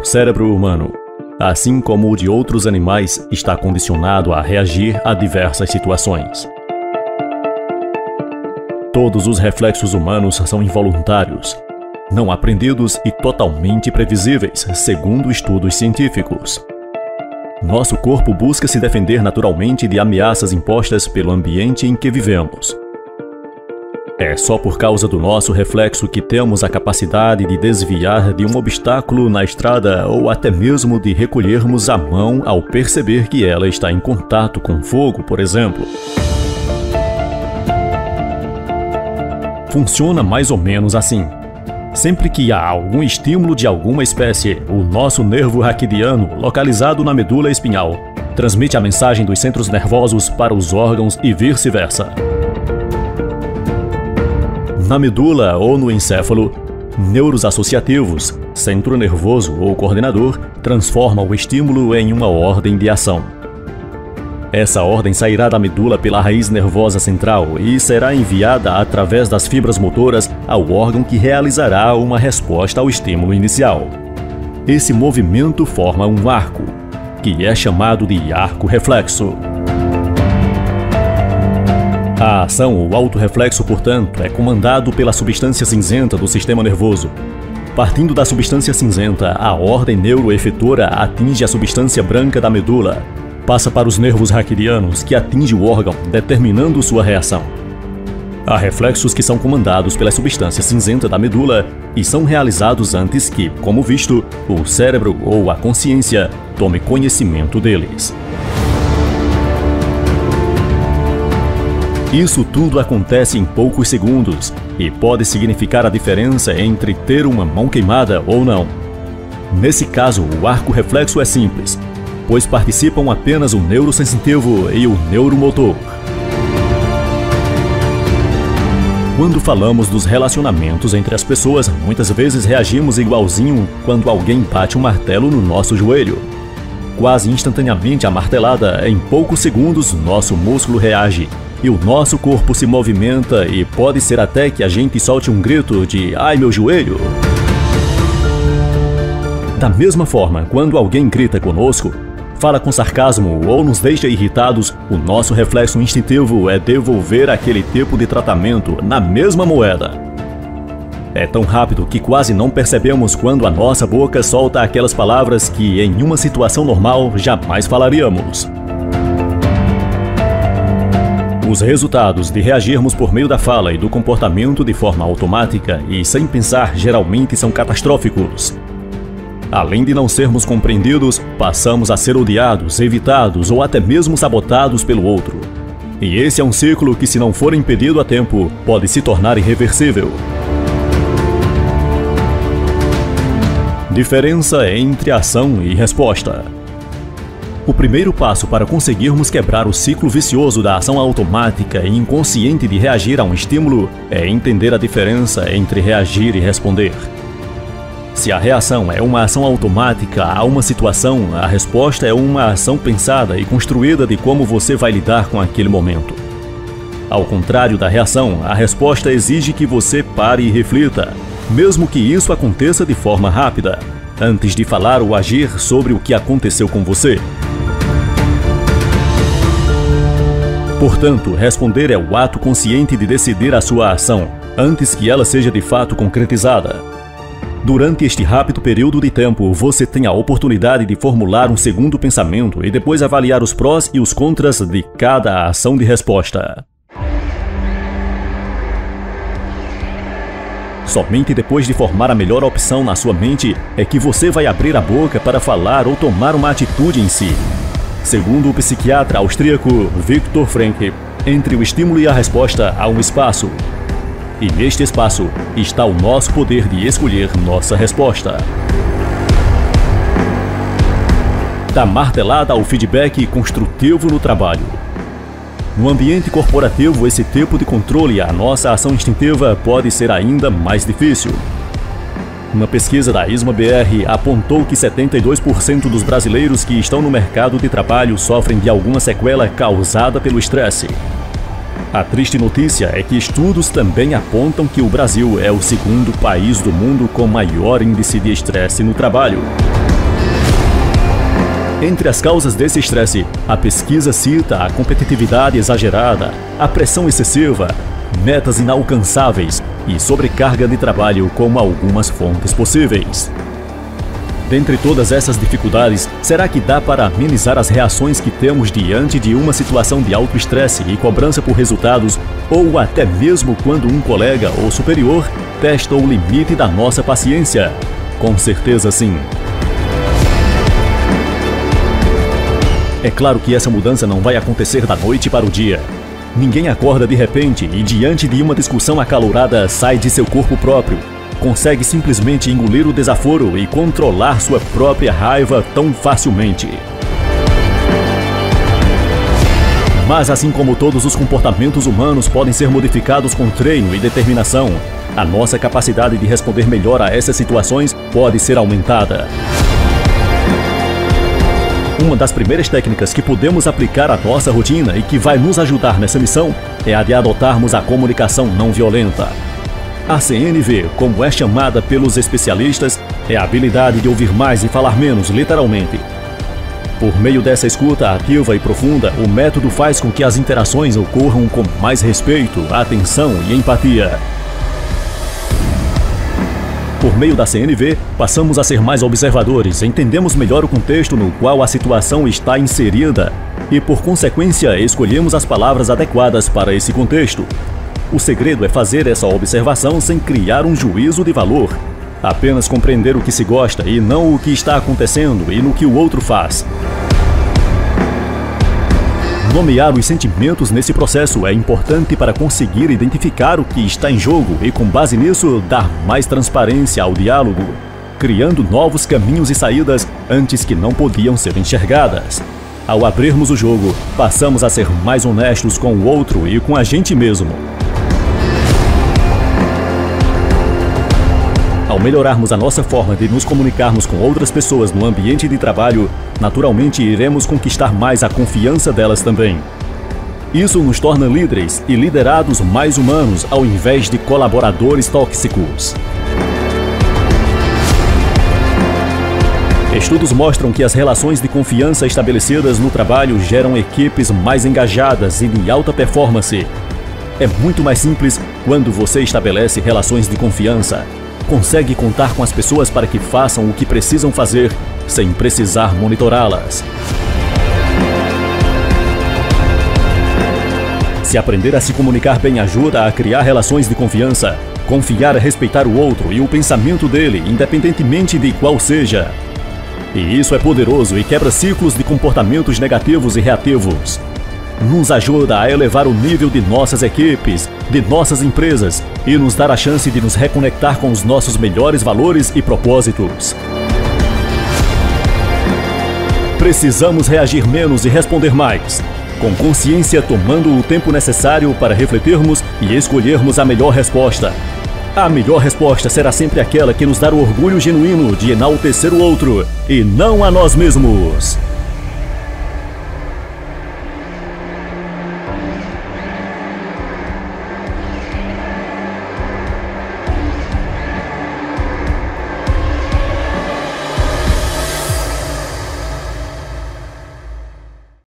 cérebro humano, assim como o de outros animais, está condicionado a reagir a diversas situações. Todos os reflexos humanos são involuntários, não aprendidos e totalmente previsíveis, segundo estudos científicos. Nosso corpo busca se defender naturalmente de ameaças impostas pelo ambiente em que vivemos. É só por causa do nosso reflexo que temos a capacidade de desviar de um obstáculo na estrada ou até mesmo de recolhermos a mão ao perceber que ela está em contato com fogo, por exemplo. Funciona mais ou menos assim. Sempre que há algum estímulo de alguma espécie, o nosso nervo raquidiano, localizado na medula espinhal, transmite a mensagem dos centros nervosos para os órgãos e vice-versa. Na medula ou no encéfalo, neuros associativos, centro nervoso ou coordenador, transformam o estímulo em uma ordem de ação. Essa ordem sairá da medula pela raiz nervosa central e será enviada através das fibras motoras ao órgão que realizará uma resposta ao estímulo inicial. Esse movimento forma um arco, que é chamado de arco reflexo. A ação, o autorreflexo, portanto, é comandado pela substância cinzenta do sistema nervoso. Partindo da substância cinzenta, a ordem neuroefetora atinge a substância branca da medula, passa para os nervos raquidianos, que atinge o órgão, determinando sua reação. Há reflexos que são comandados pela substância cinzenta da medula e são realizados antes que, como visto, o cérebro ou a consciência tome conhecimento deles. Isso tudo acontece em poucos segundos e pode significar a diferença entre ter uma mão queimada ou não. Nesse caso, o arco reflexo é simples, pois participam apenas o neurosensitivo e o neuromotor. Quando falamos dos relacionamentos entre as pessoas, muitas vezes reagimos igualzinho quando alguém bate um martelo no nosso joelho. Quase instantaneamente a martelada, em poucos segundos, nosso músculo reage e o nosso corpo se movimenta e pode ser até que a gente solte um grito de "ai, meu joelho!". Da mesma forma, quando alguém grita conosco, fala com sarcasmo ou nos deixa irritados, o nosso reflexo instintivo é devolver aquele tipo de tratamento na mesma moeda. É tão rápido que quase não percebemos quando a nossa boca solta aquelas palavras que, em uma situação normal, jamais falaríamos. Os resultados de reagirmos por meio da fala e do comportamento de forma automática e sem pensar geralmente são catastróficos. Além de não sermos compreendidos, passamos a ser odiados, evitados ou até mesmo sabotados pelo outro. E esse é um ciclo que, se não for impedido a tempo, pode se tornar irreversível. Diferença entre ação e resposta. O primeiro passo para conseguirmos quebrar o ciclo vicioso da ação automática e inconsciente de reagir a um estímulo é entender a diferença entre reagir e responder. Se a reação é uma ação automática a uma situação, a resposta é uma ação pensada e construída de como você vai lidar com aquele momento. Ao contrário da reação, a resposta exige que você pare e reflita, mesmo que isso aconteça de forma rápida, antes de falar ou agir sobre o que aconteceu com você. Portanto, responder é o ato consciente de decidir a sua ação, antes que ela seja de fato concretizada. Durante este rápido período de tempo, você tem a oportunidade de formular um segundo pensamento e depois avaliar os prós e os contras de cada ação de resposta. Somente depois de formar a melhor opção na sua mente é que você vai abrir a boca para falar ou tomar uma atitude em si. Segundo o psiquiatra austríaco Viktor Frankl, entre o estímulo e a resposta há um espaço. E neste espaço está o nosso poder de escolher nossa resposta. Da martelada ao feedback construtivo no trabalho. No ambiente corporativo, esse tipo de controle à nossa ação instintiva pode ser ainda mais difícil. Uma pesquisa da ISMA-BR apontou que 72% dos brasileiros que estão no mercado de trabalho sofrem de alguma sequela causada pelo estresse. A triste notícia é que estudos também apontam que o Brasil é o segundo país do mundo com maior índice de estresse no trabalho. Entre as causas desse estresse, a pesquisa cita a competitividade exagerada, a pressão excessiva, metas inalcançáveis e sobrecarga de trabalho como algumas fontes possíveis. Dentre todas essas dificuldades, será que dá para amenizar as reações que temos diante de uma situação de alto estresse e cobrança por resultados, ou até mesmo quando um colega ou superior testa o limite da nossa paciência? Com certeza sim. É claro que essa mudança não vai acontecer da noite para o dia. Ninguém acorda de repente e, diante de uma discussão acalorada, sai de seu corpo próprio. Consegue simplesmente engolir o desaforo e controlar sua própria raiva tão facilmente. Mas assim como todos os comportamentos humanos podem ser modificados com treino e determinação, a nossa capacidade de responder melhor a essas situações pode ser aumentada. Uma das primeiras técnicas que podemos aplicar à nossa rotina e que vai nos ajudar nessa missão é a de adotarmos a comunicação não violenta. A CNV, como é chamada pelos especialistas, é a habilidade de ouvir mais e falar menos, literalmente. Por meio dessa escuta ativa e profunda, o método faz com que as interações ocorram com mais respeito, atenção e empatia. Por meio da CNV, passamos a ser mais observadores, entendemos melhor o contexto no qual a situação está inserida e, por consequência, escolhemos as palavras adequadas para esse contexto. O segredo é fazer essa observação sem criar um juízo de valor. Apenas compreender o que se gosta e não o que está acontecendo e no que o outro faz. Nomear os sentimentos nesse processo é importante para conseguir identificar o que está em jogo e, com base nisso, dar mais transparência ao diálogo, criando novos caminhos e saídas antes que não podiam ser enxergadas. Ao abrirmos o jogo, passamos a ser mais honestos com o outro e com a gente mesmo. Ao melhorarmos a nossa forma de nos comunicarmos com outras pessoas no ambiente de trabalho, naturalmente iremos conquistar mais a confiança delas também. Isso nos torna líderes e liderados mais humanos ao invés de colaboradores tóxicos. Estudos mostram que as relações de confiança estabelecidas no trabalho geram equipes mais engajadas e de alta performance. É muito mais simples quando você estabelece relações de confiança. Consegue contar com as pessoas para que façam o que precisam fazer, sem precisar monitorá-las. Se aprender a se comunicar bem ajuda a criar relações de confiança, confiar é respeitar o outro e o pensamento dele, independentemente de qual seja. E isso é poderoso e quebra ciclos de comportamentos negativos e reativos. Nos ajuda a elevar o nível de nossas equipes, de nossas empresas e nos dar a chance de nos reconectar com os nossos melhores valores e propósitos. Precisamos reagir menos e responder mais, com consciência, tomando o tempo necessário para refletirmos e escolhermos a melhor resposta. A melhor resposta será sempre aquela que nos dá o orgulho genuíno de enaltecer o outro e não a nós mesmos.